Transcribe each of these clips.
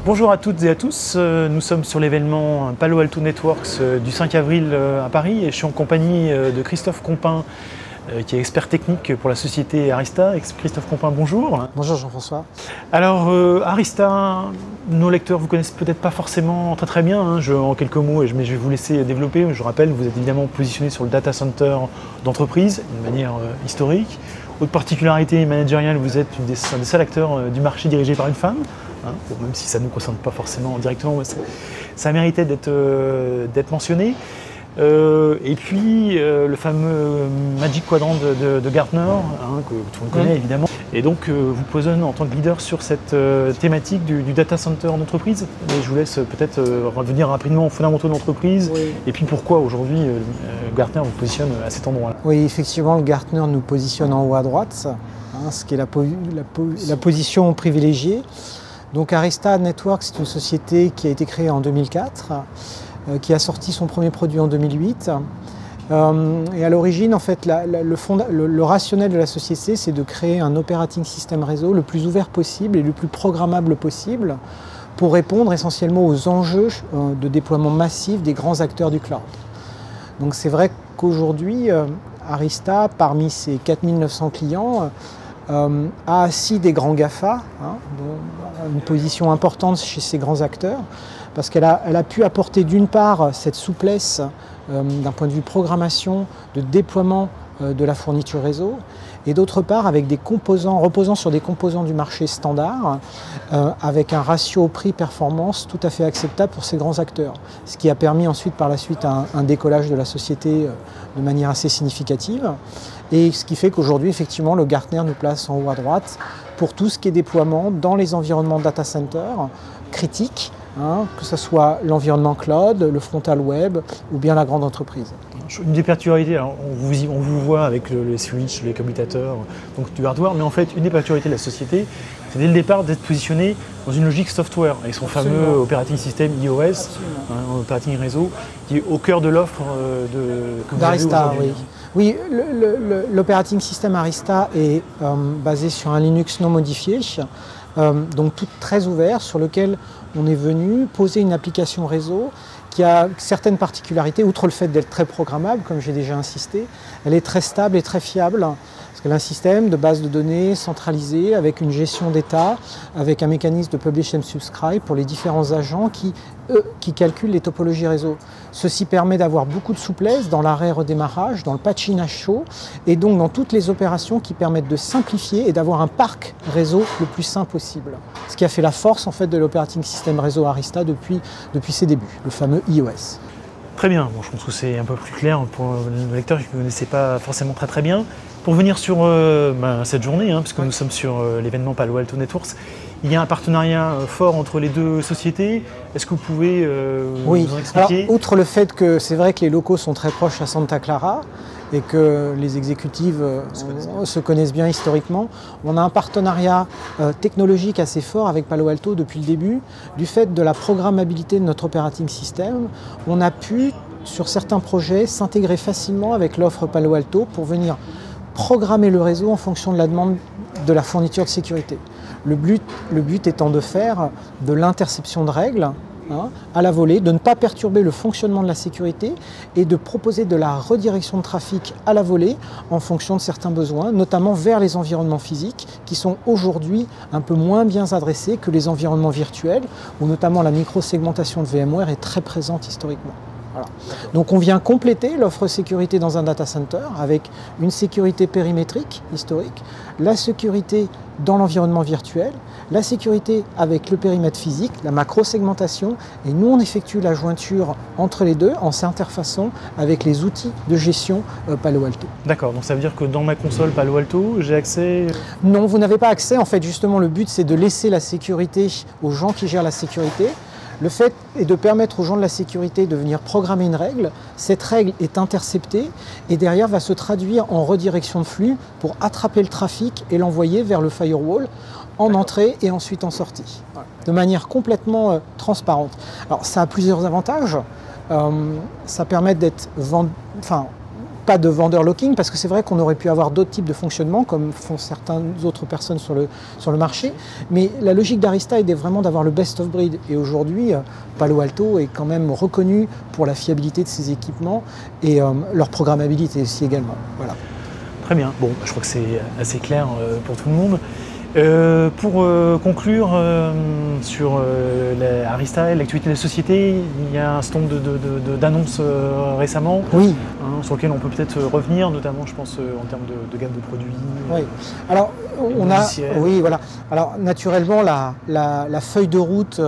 Bonjour à toutes et à tous, nous sommes sur l'événement Palo Alto Networks du 5 avril à Paris et je suis en compagnie de Christophe Compin qui est expert technique pour la société Arista. Christophe Compin, bonjour. Bonjour Jean-François. Alors Arista, nos lecteurs vous connaissent peut-être pas forcément très bien, en quelques mots, mais je vais vous laisser développer. Je rappelle, vous êtes évidemment positionné sur le data center d'entreprise de manière historique. Autre particularité managériale, vous êtes un des seuls acteurs du marché dirigé par une femme. Même si ça ne nous concerne pas forcément directement, mais ça méritait d'être mentionné. Et puis le fameux Magic Quadrant de Gartner, que tout le monde connaît évidemment. Et donc vous positionnez en tant que leader sur cette thématique du data center d'entreprise. Je vous laisse peut-être revenir rapidement aux fondamentaux de l'entreprise et puis pourquoi aujourd'hui Gartner vous positionne à cet endroit-là. Oui, effectivement, le Gartner nous positionne en haut à droite, ce qui est la position privilégiée. Donc Arista Networks, c'est une société qui a été créée en 2004, qui a sorti son premier produit en 2008. Et à l'origine, en fait, le rationnel de la société, c'est de créer un operating system réseau le plus ouvert possible et le plus programmable possible pour répondre essentiellement aux enjeux de déploiement massif des grands acteurs du cloud. Donc c'est vrai qu'aujourd'hui, Arista, parmi ses 4900 clients, a assis des grands GAFA, une position importante chez ces grands acteurs, parce qu'elle a pu apporter d'une part cette souplesse d'un point de vue programmation, de déploiement de la fourniture réseau, et d'autre part avec des composants, reposant sur des composants du marché standard, avec un ratio prix-performance tout à fait acceptable pour ces grands acteurs, ce qui a permis ensuite par la suite un décollage de la société de manière assez significative. Et ce qui fait qu'aujourd'hui, effectivement, le Gartner nous place en haut à droite pour tout ce qui est déploiement dans les environnements data center critiques, que ce soit l'environnement cloud, le frontal web ou bien la grande entreprise. Une des particularités, alors on vous voit avec les switches, les commutateurs, donc du hardware, mais en fait, une des particularités de la société, c'est dès le départ d'être positionné dans une logique software, avec son fameux operating system iOS, operating réseau, qui est au cœur de l'offre d'Arista. Oui, l'operating system Arista est basé sur un Linux non modifié, donc tout très ouvert, sur lequel on est venu poser une application réseau qui a certaines particularités, outre le fait d'être très programmable, comme j'ai déjà insisté. Elle est très stable et très fiable, parce qu'elle a un système de base de données centralisé, avec une gestion d'état, avec un mécanisme de publish and subscribe pour les différents agents qui calculent les topologies réseau. Ceci permet d'avoir beaucoup de souplesse dans l'arrêt redémarrage, dans le patchinage chaud, et donc dans toutes les opérations qui permettent de simplifier et d'avoir un parc réseau le plus sain possible. Ce qui a fait la force en fait de l'operating system réseau Arista depuis ses débuts, le fameux iOS. Très bien, je pense que c'est un peu plus clair pour nos lecteurs qui ne connaissaient pas forcément très bien. Pour venir sur cette journée, puisque nous sommes sur l'événement Palo Alto Networks, il y a un partenariat fort entre les deux sociétés. Est-ce que vous pouvez nous en expliquer? Alors, outre le fait que c'est vrai que les locaux sont très proches à Santa Clara et que les exécutives se connaissent bien historiquement, on a un partenariat technologique assez fort avec Palo Alto depuis le début. Du fait de la programmabilité de notre operating system, on a pu, sur certains projets, s'intégrer facilement avec l'offre Palo Alto pour venir programmer le réseau en fonction de la demande de la fourniture de sécurité. Le but étant de faire de l'interception de règles à la volée, de ne pas perturber le fonctionnement de la sécurité et de proposer de la redirection de trafic à la volée en fonction de certains besoins, notamment vers les environnements physiques qui sont aujourd'hui un peu moins bien adressés que les environnements virtuels, où notamment la micro-segmentation de VMware est très présente historiquement. Voilà. Donc on vient compléter l'offre sécurité dans un data center avec une sécurité périmétrique historique, la sécurité dans l'environnement virtuel, la sécurité avec le périmètre physique, la macro-segmentation, et nous on effectue la jointure entre les deux en s'interfaçant avec les outils de gestion Palo Alto. D'accord, donc ça veut dire que dans ma console Palo Alto, j'ai accès? Non, vous n'avez pas accès, en fait justement le but c'est de laisser la sécurité aux gens qui gèrent la sécurité. Le fait est de permettre aux gens de la sécurité de venir programmer une règle. Cette règle est interceptée et derrière va se traduire en redirection de flux pour attraper le trafic et l'envoyer vers le firewall en entrée et ensuite en sortie, de manière complètement transparente. Alors ça a plusieurs avantages. Ça permet d'être pas de vendor locking, parce que c'est vrai qu'on aurait pu avoir d'autres types de fonctionnement, comme font certaines autres personnes sur le marché. Mais la logique d'Arista est vraiment d'avoir le best of breed. Et aujourd'hui, Palo Alto est quand même reconnu pour la fiabilité de ses équipements et leur programmabilité aussi également. Voilà. Très bien. Bon, je crois que c'est assez clair pour tout le monde. Pour conclure sur Arista et l'actualité de la société, il y a un stand d'annonces récemment, oui, sur lequel on peut peut-être revenir, notamment je pense en termes de gamme de produits. Oui. Alors oui, voilà. Alors naturellement la feuille de route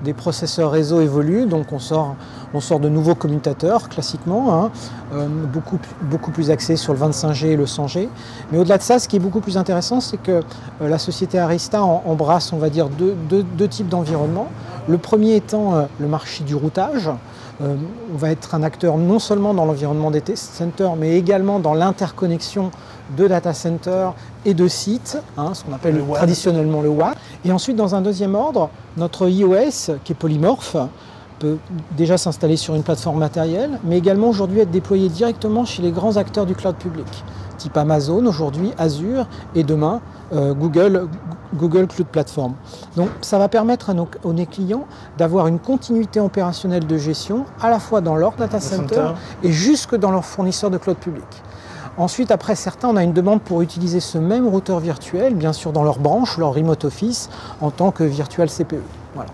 des processeurs réseau évolue, donc on sort de nouveaux commutateurs classiquement, beaucoup plus axés sur le 25G et le 100G. Mais au-delà de ça, ce qui est beaucoup plus intéressant, c'est que la société Arista embrasse, on va dire, deux types d'environnements. Le premier étant le marché du routage. On va être un acteur non seulement dans l'environnement des test centers, mais également dans l'interconnexion de data centers et de sites, ce qu'on appelle traditionnellement le WAN. Et ensuite, dans un deuxième ordre, notre iOS, qui est polymorphe, peut déjà s'installer sur une plateforme matérielle, mais également aujourd'hui être déployé directement chez les grands acteurs du cloud public, type Amazon aujourd'hui, Azure et demain Google Cloud Platform. Donc ça va permettre à nos clients d'avoir une continuité opérationnelle de gestion à la fois dans leur data center et jusque dans leurs fournisseurs de cloud public. Ensuite, après certains, on a une demande pour utiliser ce même routeur virtuel, bien sûr dans leur branche, leur remote office, en tant que virtual CPU. Voilà.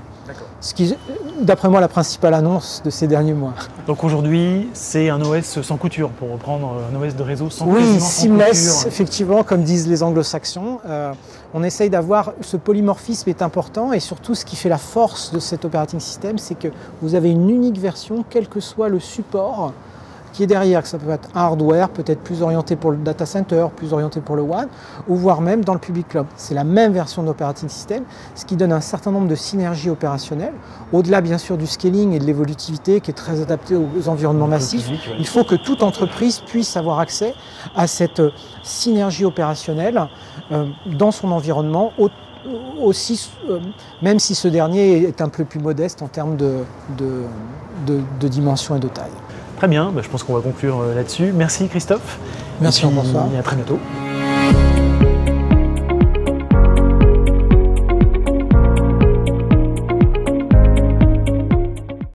Ce qui est, d'après moi, la principale annonce de ces derniers mois. Donc aujourd'hui, c'est un OS sans couture, pour reprendre un OS de réseau sans couture. Oui, seamless, effectivement, comme disent les anglo-saxons. On essaye d'avoir, ce polymorphisme est important, et surtout ce qui fait la force de cet operating system, c'est que vous avez une unique version, quel que soit le support qui est derrière, que ça peut être un hardware, peut-être plus orienté pour le data center, plus orienté pour le WAN, ou voire même dans le public cloud. C'est la même version d'operating system, ce qui donne un certain nombre de synergies opérationnelles. Au-delà bien sûr du scaling et de l'évolutivité qui est très adapté aux environnements massifs, il faut que toute entreprise puisse avoir accès à cette synergie opérationnelle dans son environnement, aussi, même si ce dernier est un peu plus modeste en termes de dimension et de taille. Très bien, je pense qu'on va conclure là-dessus. Merci Christophe. Merci, bonsoir. Et à très bientôt.